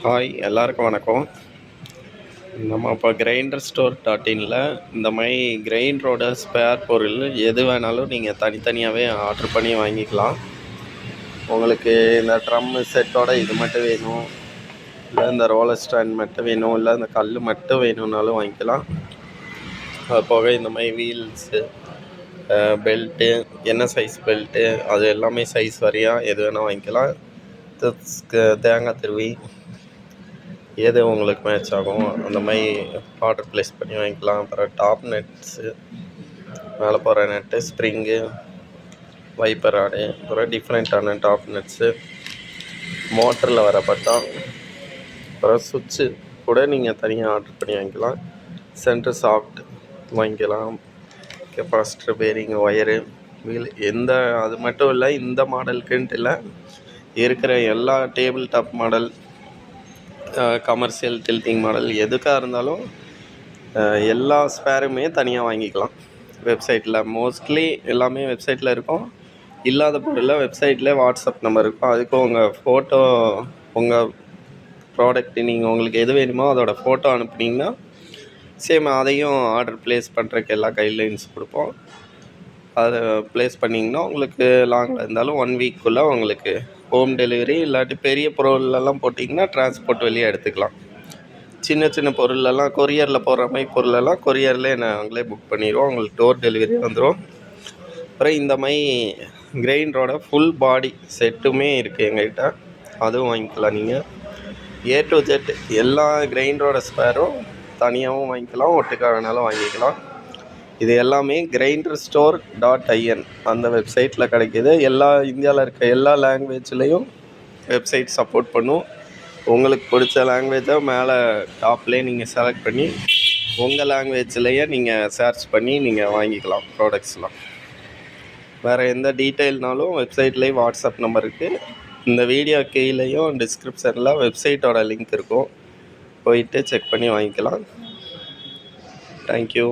Hi எல்லாருக்கும் வணக்கம். நம்ம இப்போ கிரைண்டர் ஸ்டோர் டாட் இனில் இந்த மாதிரி கிரைண்டரோட ஸ்பேர் பொருள் எது வேணாலும் நீங்கள் தனித்தனியாகவே ஆர்டர் பண்ணி வாங்கிக்கலாம். உங்களுக்கு இந்த ட்ரம்மு செட்டோட இது மட்டும் வேணும், இல்லை இந்த ரோலர் ஸ்டாண்ட் மட்டும் வேணும், இல்லை இந்த கல் மட்டும் வேணும்னாலும் வாங்கிக்கலாம். அது போக இந்த மாதிரி வீல்ஸு, பெல்ட்டு, என்ன சைஸ் பெல்ட்டு, அது எல்லாமே சைஸ் வரியாக எது வேணால் வாங்கிக்கலாம். தேங்காய் திருவி எது உங்களுக்கு மேட்ச் ஆகும் அந்த மாதிரி ஆர்டர் ப்ளேஸ் பண்ணி வாங்கிக்கலாம். அப்புறம் டாப் நெட்ஸு, மேலே போகிற நெட்டு, ஸ்ப்ரிங்கு, வைப்பர் ராடு, அப்புறம் டிஃப்ரெண்ட்டான டாப் நெட்ஸு, மோட்டரில் வர பட்டம், அப்புறம் சுவிட்சு கூட நீங்கள் தனியாக ஆர்டர் பண்ணி வாங்கிக்கலாம். சென்டர் சாஃப்ட் வாங்கிக்கலாம். கெப்பாசிட்டர், பேரிங், ஒயரு, வீல், எந்த அது மட்டும் இல்லை, இந்த மாடலுக்குன்ட்டு இல்லை, இருக்கிற எல்லா table top model, commercial tilting model எதுக்காக இருந்தாலும் எல்லா ஸ்பேருமே தனியாக வாங்கிக்கலாம். வெப்சைட்டில் மோஸ்ட்லி எல்லாமே வெப்சைட்டில் இருக்கும். இல்லாத பொருளில் வெப்சைட்டில் வாட்ஸ்அப் நம்பர் இருக்கும். அதுக்கு உங்கள் ஃபோட்டோ, உங்கள் ப்ராடக்ட்டு நீங்கள் உங்களுக்கு எது வேணுமோ அதோடய ஃபோட்டோ அனுப்புனீங்கன்னா சேம் அதையும் ஆர்டர் ப்ளேஸ் பண்ணுறதுக்கு எல்லா கைட்லைன்ஸ் கொடுப்போம். அதை ப்ளேஸ் பண்ணிங்கன்னா உங்களுக்கு லாங்கில் இருந்தாலும் 1 வீக்குள்ளே உங்களுக்கு ஹோம் டெலிவரி. இல்லாட்டி பெரிய பொருளெல்லாம் போட்டிங்கன்னா டிரான்ஸ்போர்ட் வெளியே எடுத்துக்கலாம். சின்ன சின்ன பொருளெல்லாம் கொரியரில் போடுற மாதிரி பொருளெல்லாம் கொரியர்லேயே நாங்களே புக் பண்ணிடுவோம், உங்களுக்கு டோர் டெலிவரி வந்துடும். அப்புறம் இந்த மாதிரி கிரைண்டரோட ஃபுல் பாடி செட்டுமே இருக்குது எங்கள்கிட்ட, அதுவும் வாங்கிக்கலாம். நீங்கள் A to Z எல்லா கிரைண்டரோட ஸ்பேரும் தனியாகவும் வாங்கிக்கலாம், ஒட்டுக்காக வேணாலும் வாங்கிக்கலாம். இது எல்லாமே கிரைண்டர் ஸ்டோர் .in அந்த வெப்சைட்டில் கிடைக்கிது. இந்தியாவில் இருக்க எல்லா லாங்குவேஜ்லேயும் வெப்சைட் சப்போர்ட் பண்ணும். உங்களுக்கு பிடிச்ச லாங்குவேஜை மேலே டாப்லேயே நீங்கள் செலக்ட் பண்ணி உங்கள் லாங்குவேஜ்லேயே நீங்கள் சர்ச் பண்ணி நீங்கள் வாங்கிக்கலாம் ப்ராடக்ட்ஸ்லாம். வேறு எந்த டீட்டெயில்னாலும் வெப்சைட்லேயே வாட்ஸ்அப் நம்பர் இருக்குது. இந்த வீடியோ கீழேயும் டிஸ்கிரிப்ஷனில் வெப்சைட்டோட லிங்க் இருக்கும், போயிட்டு செக் பண்ணி வாங்கிக்கலாம். தேங்க்யூ.